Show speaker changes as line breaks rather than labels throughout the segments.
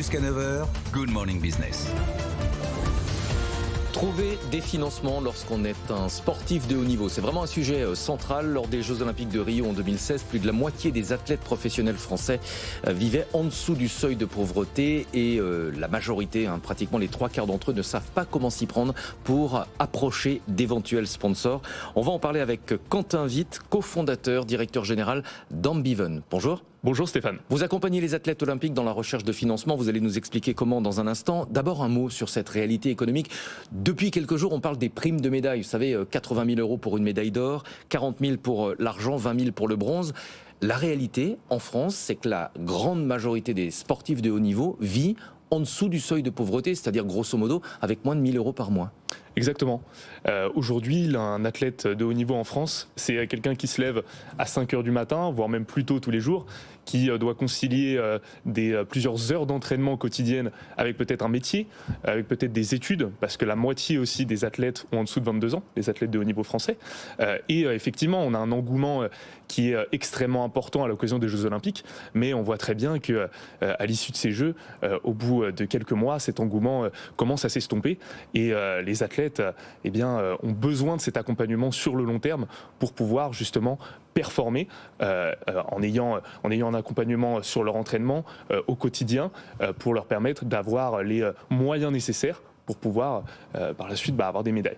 Jusqu'à 9h, Good Morning Business.
Trouver des financements lorsqu'on est un sportif de haut niveau, c'est vraiment un sujet central. Lors des Jeux Olympiques de Rio en 2016, plus de la moitié des athlètes professionnels français vivaient en dessous du seuil de pauvreté et la majorité, pratiquement les 3/4 d'entre eux, ne savent pas comment s'y prendre pour approcher d'éventuels sponsors. On va en parler avec Quentin Witt, cofondateur, directeur général d'Ambiven. Bonjour.
Bonjour Stéphane.
Vous accompagnez les athlètes olympiques dans la recherche de financement. Vous allez nous expliquer comment dans un instant. D'abord un mot sur cette réalité économique. Depuis quelques jours, on parle des primes de médailles. Vous savez, 80 000 € pour une médaille d'or, 40 000 pour l'argent, 20 000 pour le bronze. La réalité en France, c'est que la grande majorité des sportifs de haut niveau vit en dessous du seuil de pauvreté, c'est-à-dire grosso modo avec moins de 1 000 € par mois.
Exactement. Aujourd'hui, un athlète de haut niveau en France, c'est quelqu'un qui se lève à 5 h du matin, voire même plus tôt tous les jours, qui doit concilier plusieurs heures d'entraînement quotidiennes avec peut-être un métier, avec peut-être des études, parce que la moitié aussi des athlètes ont en dessous de 22 ans, les athlètes de haut niveau français. Et effectivement, on a un engouement qui est extrêmement important à l'occasion des Jeux Olympiques, mais on voit très bien que à l'issue de ces Jeux, au bout de quelques mois, cet engouement commence à s'estomper et les athlètes ont besoin de cet accompagnement sur le long terme pour pouvoir justement performer en ayant un accompagnement sur leur entraînement au quotidien pour leur permettre d'avoir les moyens nécessaires pour pouvoir par la suite avoir des médailles.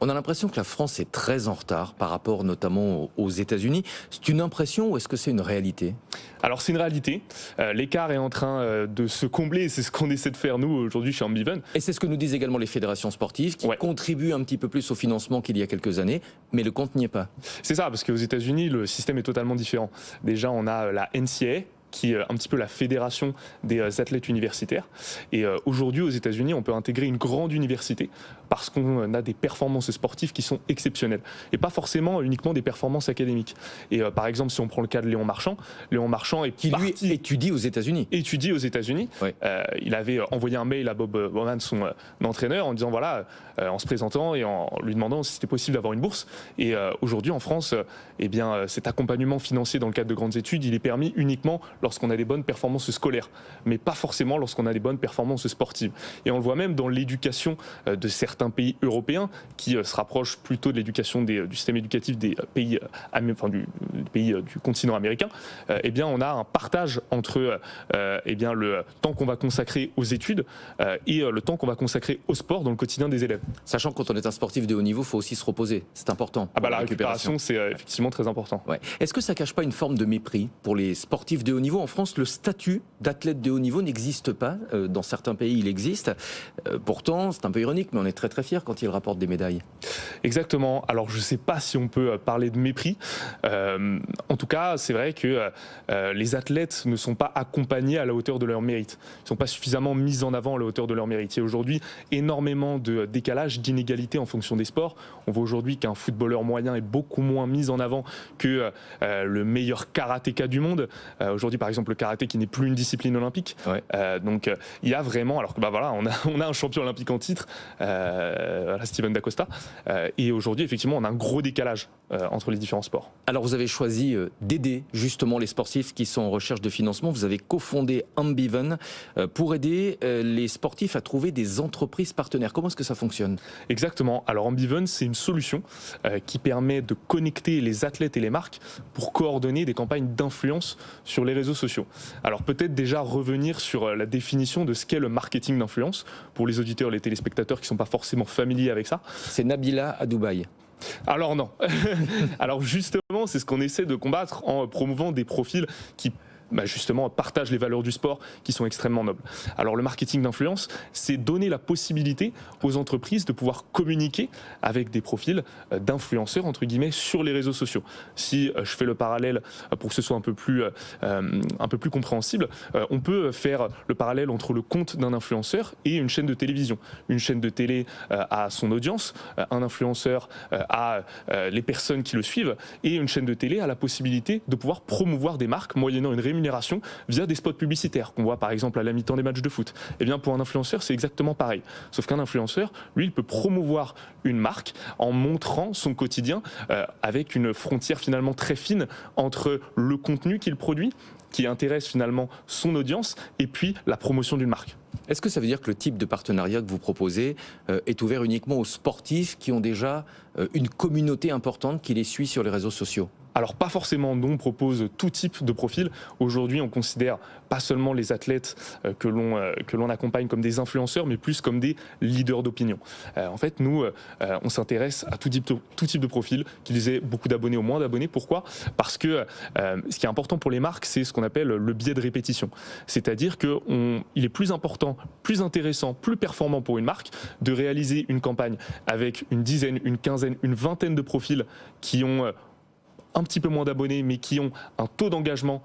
On a l'impression que la France est très en retard par rapport notamment aux États-Unis. C'est une impression ou est-ce que c'est une réalité ?
Alors c'est une réalité. L'écart est en train de se combler. C'est ce qu'on essaie de faire nous aujourd'hui chez Ambiven.
Et c'est ce que nous disent également les fédérations sportives qui contribuent un petit peu plus au financement qu'il y a quelques années, mais le compte n'y est pas.
C'est ça, parce qu'aux États-Unis, le système est totalement différent. Déjà, on a la NCAA, qui est un petit peu la fédération des athlètes universitaires. Et aujourd'hui, aux États-Unis, on peut intégrer une grande université parce qu'on a des performances sportives qui sont exceptionnelles. Et pas forcément uniquement des performances académiques. Et par exemple, si on prend le cas de Léon Marchand est
qui lui étudie aux États-Unis.
Étudie aux États-Unis. Oui. Il avait envoyé un mail à Bob Bowman, son entraîneur, en disant voilà, en se présentant et en lui demandant si c'était possible d'avoir une bourse. Et aujourd'hui, en France, cet accompagnement financier dans le cadre de grandes études, il est permis uniquement lorsqu'on a des bonnes performances scolaires, mais pas forcément lorsqu'on a des bonnes performances sportives. Et on le voit même dans l'éducation de certains pays européens qui se rapprochent plutôt de l'éducation du système éducatif des pays, du continent américain. On a un partage entre le temps qu'on va consacrer aux études et le temps qu'on va consacrer au sport dans le quotidien des élèves.
Sachant que quand on est un sportif de haut niveau, il faut aussi se reposer. C'est important.
La récupération, c'est effectivement très important.
Ouais. Est-ce que ça ne cache pas une forme de mépris pour les sportifs de haut niveau ? En France, le statut d'athlète de haut niveau n'existe pas. Dans certains pays, il existe. Pourtant, c'est un peu ironique, mais on est très très fiers quand ils rapportent des médailles.
Exactement. Alors, je ne sais pas si on peut parler de mépris. En tout cas, c'est vrai que les athlètes ne sont pas accompagnés à la hauteur de leur mérite. Ils ne sont pas suffisamment mis en avant à la hauteur de leur mérite. Il y a aujourd'hui énormément de décalage, d'inégalités en fonction des sports. On voit aujourd'hui qu'un footballeur moyen est beaucoup moins mis en avant que le meilleur karatéka du monde. Aujourd'hui, par exemple, le karaté qui n'est plus une discipline olympique. Ouais. Donc, il y a vraiment, alors que on a un champion olympique en titre, Steven Da Costa, et aujourd'hui, effectivement, on a un gros décalage entre les différents sports.
Alors, vous avez choisi d'aider justement les sportifs qui sont en recherche de financement. Vous avez cofondé Ambiven pour aider les sportifs à trouver des entreprises partenaires. Comment est-ce que ça fonctionne ?
Exactement. Alors, Ambiven, c'est une solution qui permet de connecter les athlètes et les marques pour coordonner des campagnes d'influence sur les réseaux sociaux. Alors peut-être déjà revenir sur la définition de ce qu'est le marketing d'influence pour les auditeurs, les téléspectateurs qui ne sont pas forcément familiers avec ça.
C'est Nabila à Dubaï.
Alors non. Alors justement, c'est ce qu'on essaie de combattre en promouvant des profils qui justement partagent les valeurs du sport qui sont extrêmement nobles. Alors le marketing d'influence, c'est donner la possibilité aux entreprises de pouvoir communiquer avec des profils d'influenceurs entre guillemets sur les réseaux sociaux. Si je fais le parallèle pour que ce soit un peu plus compréhensible, on peut faire le parallèle entre le compte d'un influenceur et une chaîne de télévision. Une chaîne de télé a son audience, un influenceur a les personnes qui le suivent et une chaîne de télé a la possibilité de pouvoir promouvoir des marques moyennant une rémunération via des spots publicitaires qu'on voit par exemple à la mi-temps des matchs de foot. Et bien pour un influenceur, c'est exactement pareil. Sauf qu'un influenceur, lui, il peut promouvoir une marque en montrant son quotidien avec une frontière finalement très fine entre le contenu qu'il produit qui intéresse finalement son audience, et puis la promotion d'une marque.
Est-ce que ça veut dire que le type de partenariat que vous proposez est ouvert uniquement aux sportifs qui ont déjà une communauté importante qui les suit sur les réseaux sociaux ?
Alors pas forcément, nous on propose tout type de profil. Aujourd'hui on considère pas seulement les athlètes que l'on accompagne comme des influenceurs, mais plus comme des leaders d'opinion. En fait nous on s'intéresse à tout type de profil, qu'ils aient beaucoup d'abonnés ou moins d'abonnés. Pourquoi ? Parce que ce qui est important pour les marques, c'est ce qu'on appelle le biais de répétition. C'est-à-dire qu'il est plus important, plus intéressant, plus performant pour une marque de réaliser une campagne avec une dizaine, une quinzaine, une vingtaine de profils qui ont un petit peu moins d'abonnés, mais qui ont un taux d'engagement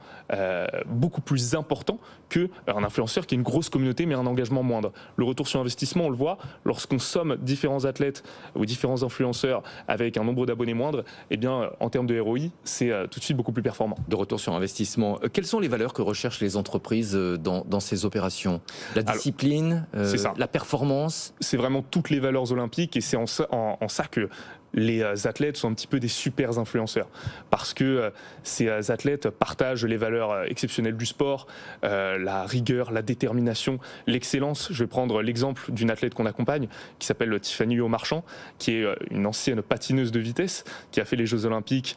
beaucoup plus important qu'un influenceur qui a une grosse communauté, mais un engagement moindre. Le retour sur investissement, on le voit, lorsqu'on somme différents athlètes ou différents influenceurs avec un nombre d'abonnés moindre, eh bien, en termes de ROI, c'est tout de suite beaucoup plus performant.
De retour sur investissement, quelles sont les valeurs que recherchent les entreprises dans ces opérations ? La discipline, la performance ?
C'est vraiment toutes les valeurs olympiques, et c'est en ça que les athlètes sont un petit peu des super influenceurs, parce que ces athlètes partagent les valeurs exceptionnelles du sport, la rigueur, la détermination, l'excellence. Je vais prendre l'exemple d'une athlète qu'on accompagne qui s'appelle Tiffany Huot-Marchand, qui est une ancienne patineuse de vitesse qui a fait les Jeux Olympiques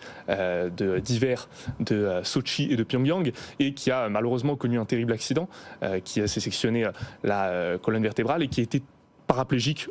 d'hiver de Sochi et de Pyongyang, et qui a malheureusement connu un terrible accident, qui s'est sectionné la colonne vertébrale et qui a été paraplégique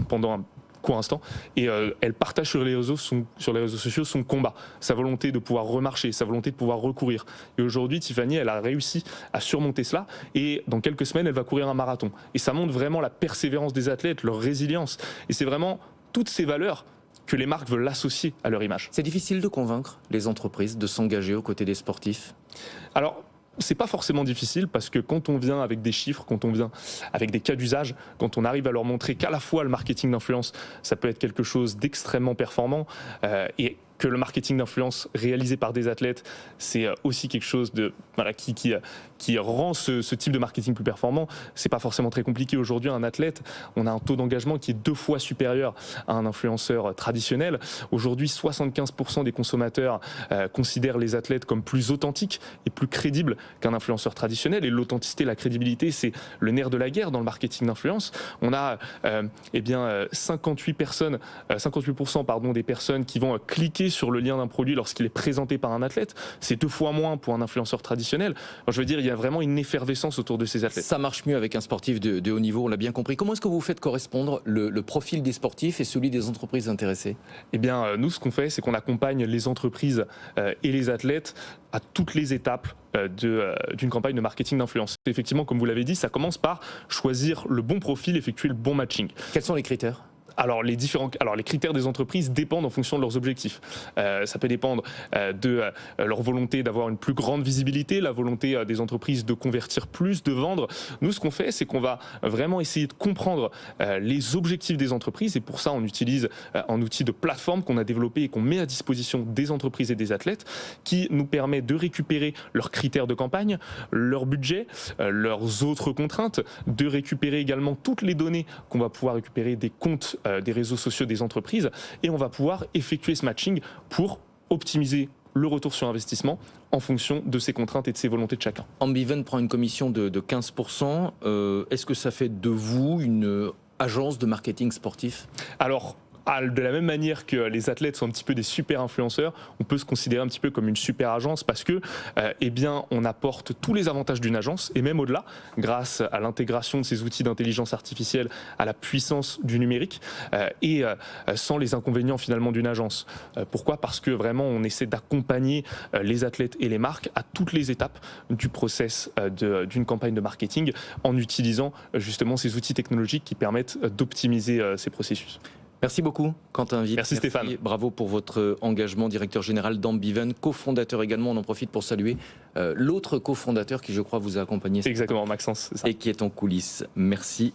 pendant un court instant, et elle partage sur les réseaux sociaux son combat, sa volonté de pouvoir remarcher, sa volonté de pouvoir recourir. Et aujourd'hui, Tiffany, elle a réussi à surmonter cela, et dans quelques semaines, elle va courir un marathon. Et ça montre vraiment la persévérance des athlètes, leur résilience. Et c'est vraiment toutes ces valeurs que les marques veulent associer à leur image.
C'est difficile de convaincre les entreprises de s'engager aux côtés des sportifs ?
Alors, c'est pas forcément difficile, parce que quand on vient avec des chiffres, quand on vient avec des cas d'usage, quand on arrive à leur montrer qu'à la fois le marketing d'influence, ça peut être quelque chose d'extrêmement performant, et que le marketing d'influence réalisé par des athlètes, c'est aussi quelque chose qui rend ce type de marketing plus performant. C'est pas forcément très compliqué. Aujourd'hui, un athlète, on a un taux d'engagement qui est 2 fois supérieur à un influenceur traditionnel. Aujourd'hui, 75% des consommateurs considèrent les athlètes comme plus authentiques et plus crédibles qu'un influenceur traditionnel. Et l'authenticité, la crédibilité, c'est le nerf de la guerre dans le marketing d'influence. On a 58% des personnes qui vont cliquer sur le lien d'un produit lorsqu'il est présenté par un athlète. C'est 2 fois moins pour un influenceur traditionnel. Alors, je veux dire, il y a vraiment une effervescence autour de ces athlètes.
Ça marche mieux avec un sportif de haut niveau, on l'a bien compris. Comment est-ce que vous faites correspondre le profil des sportifs et celui des entreprises intéressées ?
Eh bien, nous, ce qu'on fait, c'est qu'on accompagne les entreprises et les athlètes à toutes les étapes d'une campagne de marketing d'influence. Effectivement, comme vous l'avez dit, ça commence par choisir le bon profil, effectuer le bon matching.
Quels sont les critères ?
Alors les critères des entreprises dépendent en fonction de leurs objectifs. Ça peut dépendre de leur volonté d'avoir une plus grande visibilité, la volonté des entreprises de convertir plus, de vendre. Nous, ce qu'on fait, c'est qu'on va vraiment essayer de comprendre les objectifs des entreprises, et pour ça, on utilise un outil de plateforme qu'on a développé et qu'on met à disposition des entreprises et des athlètes, qui nous permet de récupérer leurs critères de campagne, leur budget, leurs autres contraintes, de récupérer également toutes les données qu'on va pouvoir récupérer des comptes des réseaux sociaux des entreprises, et on va pouvoir effectuer ce matching pour optimiser le retour sur investissement en fonction de ses contraintes et de ses volontés de chacun.
Ambiven prend une commission de 15%. Est-ce que ça fait de vous une agence de marketing sportif ?
Alors, de la même manière que les athlètes sont un petit peu des super influenceurs, on peut se considérer un petit peu comme une super agence, parce que on apporte tous les avantages d'une agence, et même au-delà, grâce à l'intégration de ces outils d'intelligence artificielle, à la puissance du numérique, et sans les inconvénients finalement d'une agence. Pourquoi ? Parce que vraiment on essaie d'accompagner les athlètes et les marques à toutes les étapes du process d'une campagne de marketing, en utilisant justement ces outils technologiques qui permettent d'optimiser ces processus.
Merci beaucoup, Quentin Vip.
Merci Stéphane.
Bravo pour votre engagement, directeur général d'Ambiven, cofondateur également. On en profite pour saluer l'autre cofondateur qui, je crois, vous a accompagné.
Exactement, Maxence. C'est ça.
Et qui est en coulisses. Merci.